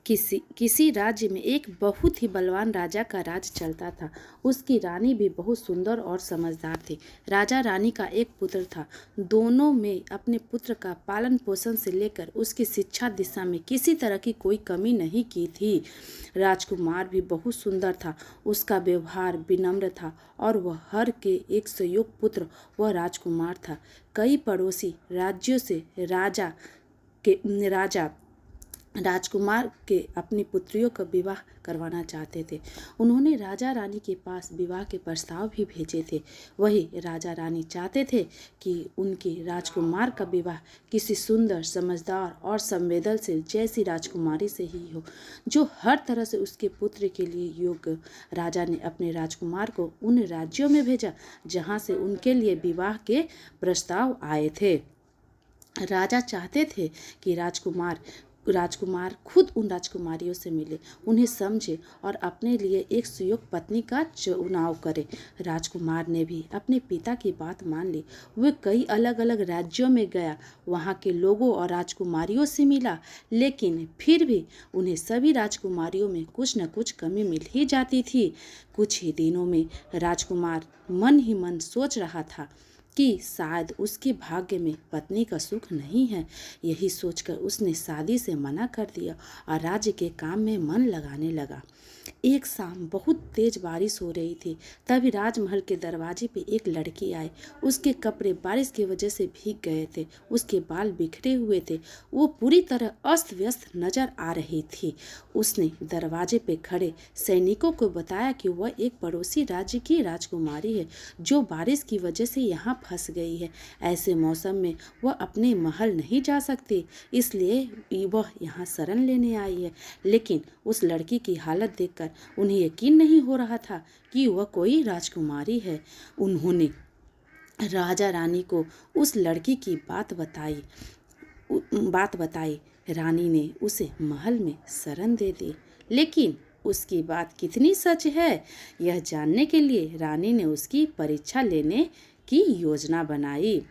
किसी राज्य में एक बहुत ही बलवान राजा का राज चलता था। उसकी रानी भी बहुत सुंदर और समझदार थी। राजा रानी का एक पुत्र था। दोनों में अपने पुत्र का पालन पोषण से लेकर उसकी शिक्षा दिशा में किसी तरह की कोई कमी नहीं की थी। राजकुमार भी बहुत सुंदर था। उसका व्यवहार विनम्र था और वह हर के एक संयुक्त पुत्र वह राजकुमार था। कई पड़ोसी राज्यों से राजा राजकुमार के अपनी पुत्रियों का विवाह करवाना चाहते थे। उन्होंने राजा रानी के पास विवाह के प्रस्ताव भी भेजे थे। वही राजा रानी चाहते थे कि उनके राजकुमार का विवाह किसी सुंदर, समझदार और संवेदनशील जैसी राजकुमारी से ही हो, जो हर तरह से उसके पुत्र के लिए योग्य। राजा ने अपने राजकुमार को उन राज्यों में भेजा जहाँ से उनके लिए विवाह के प्रस्ताव आए थे। राजा चाहते थे कि राजकुमार खुद उन राजकुमारियों से मिले, उन्हें समझे और अपने लिए एक सुयोग्य पत्नी का चुनाव करे। राजकुमार ने भी अपने पिता की बात मान ली। वह कई अलग अलग राज्यों में गया, वहाँ के लोगों और राजकुमारियों से मिला, लेकिन फिर भी उन्हें सभी राजकुमारियों में कुछ न कुछ कमी मिल ही जाती थी। कुछ ही दिनों में राजकुमार मन ही मन सोच रहा था कि शायद उसके भाग्य में पत्नी का सुख नहीं है। यही सोचकर उसने शादी से मना कर दिया और राज्य के काम में मन लगाने लगा। एक शाम बहुत तेज बारिश हो रही थी। तभी राजमहल के दरवाजे पे एक लड़की आई। उसके कपड़े बारिश की वजह से भीग गए थे, उसके बाल बिखरे हुए थे, वो पूरी तरह अस्त व्यस्त नजर आ रही थी। उसने दरवाजे पे खड़े सैनिकों को बताया कि वह एक पड़ोसी राज्य की राजकुमारी है जो बारिश की वजह से यहाँ फंस गई है। ऐसे मौसम में वह अपने महल नहीं जा सकती, इसलिए वह यहाँ शरण लेने आई है। लेकिन उस लड़की की हालत देखकर उन्हें यकीन नहीं हो रहा था कि वह कोई राजकुमारी है। उन्होंने राजा रानी को उस लड़की की बात बताई। रानी ने उसे महल में शरण दे दी, लेकिन उसकी बात कितनी सच है, यह जानने के लिए रानी ने उसकी परीक्षा लेने की योजना बनाई।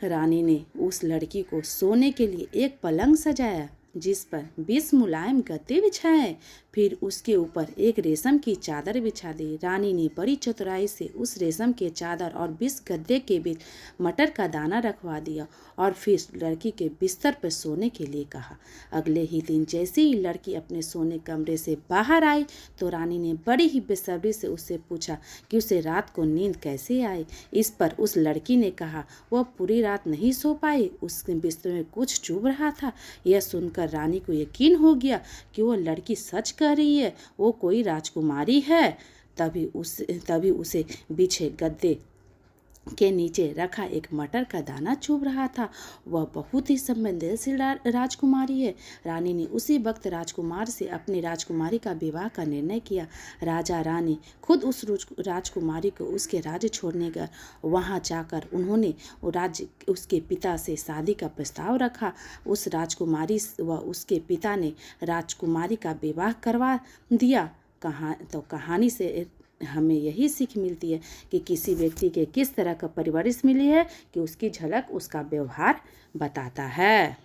रानी ने उस लड़की को सोने के लिए एक पलंग सजाया जिस पर 20 मुलायम गद्दे बिछाए, फिर उसके ऊपर एक रेशम की चादर बिछा दी। रानी ने बड़ी चतुराई से उस रेशम के चादर और 20 गद्दे के बीच मटर का दाना रखवा दिया और फिर लड़की के बिस्तर पर सोने के लिए कहा। अगले ही दिन जैसे ही लड़की अपने सोने कमरे से बाहर आई तो रानी ने बड़ी ही बेसब्री से उससे पूछा कि उसे रात को नींद कैसे आई। इस पर उस लड़की ने कहा वह पूरी रात नहीं सो पाई, उसके बिस्तर में कुछ चुभ रहा था। यह सुनकर रानी को यकीन हो गया कि वह लड़की सच कह रही है, वो कोई राजकुमारी है। तभी उसे बिछे गद्दे के नीचे रखा एक मटर का दाना चुभ रहा था। वह बहुत ही संवेदनशील राजकुमारी है। रानी ने उसी वक्त राजकुमार से अपनी राजकुमारी का विवाह का निर्णय किया। राजा रानी खुद उस राजकुमारी को उसके राज्य छोड़ने गए। वहां जाकर उन्होंने उसके पिता से शादी का प्रस्ताव रखा। उस राजकुमारी व उसके पिता ने राजकुमारी का विवाह करवा दिया। कहानी से हमें यही सीख मिलती है कि किसी व्यक्ति के किस तरह का परवरिश मिली है कि उसकी झलक उसका व्यवहार बताता है।